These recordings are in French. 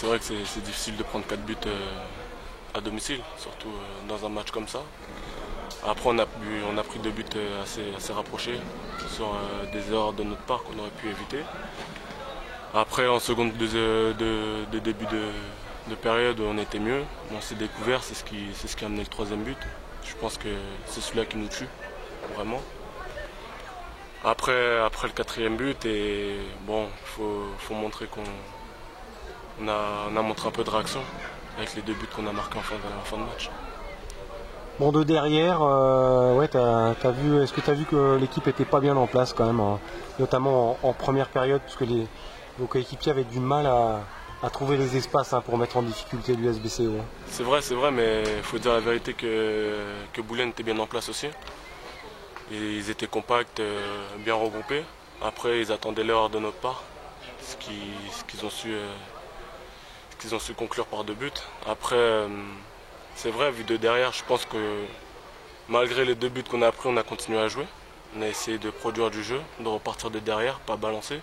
c'est vrai que c'est difficile de prendre 4 buts à domicile, surtout dans un match comme ça. Après, on a pris 2 buts assez rapprochés sur des erreurs de notre part qu'on aurait pu éviter. Après, en seconde de début de période, on était mieux. On s'est découvert, c'est ce qui a amené le troisième but. Je pense que c'est celui-là qui nous tue, vraiment. Après le quatrième but, et bon, faut montrer qu'on a montré un peu de réaction avec les 2 buts qu'on a marqués en fin de match. Bon, de derrière, ouais, est-ce que tu as vu que l'équipe était pas bien en place quand même, hein, notamment en première période, parce que vos coéquipiers avaient du mal à trouver les espaces, hein, pour mettre en difficulté l'USBCO. C'est vrai, mais il faut dire la vérité que Boulen était bien en place aussi. Et ils étaient compacts, bien regroupés. Après, ils attendaient l'erreur de notre part, ce qu'ils ont su conclure par 2 buts. Après, c'est vrai, vu de derrière, je pense que malgré les 2 buts qu'on a pris, on a continué à jouer. On a essayé de produire du jeu, de repartir de derrière, pas balancer.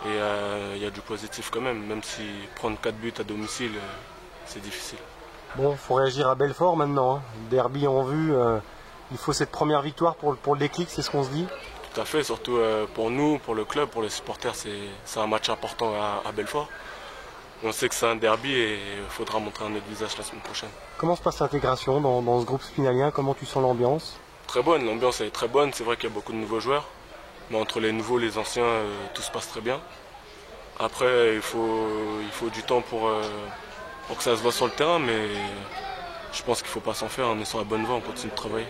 Et il y a du positif quand même si prendre 4 buts à domicile, c'est difficile. Bon, il faut réagir à Belfort maintenant, hein. Derby en vue, il faut cette première victoire pour le déclic, c'est ce qu'on se dit? Tout à fait, surtout pour nous, pour le club, pour les supporters, c'est un match important à Belfort. On sait que c'est un derby et il faudra montrer un autre visage la semaine prochaine. Comment se passe l'intégration dans ce groupe spinalien? Comment tu sens l'ambiance? Très bonne, l'ambiance est très bonne. C'est vrai qu'il y a beaucoup de nouveaux joueurs. Mais entre les nouveaux et les anciens, tout se passe très bien. Après, il faut du temps pour que ça se voit sur le terrain, mais je pense qu'il ne faut pas s'en faire. On est sur la bonne voie, on continue de travailler.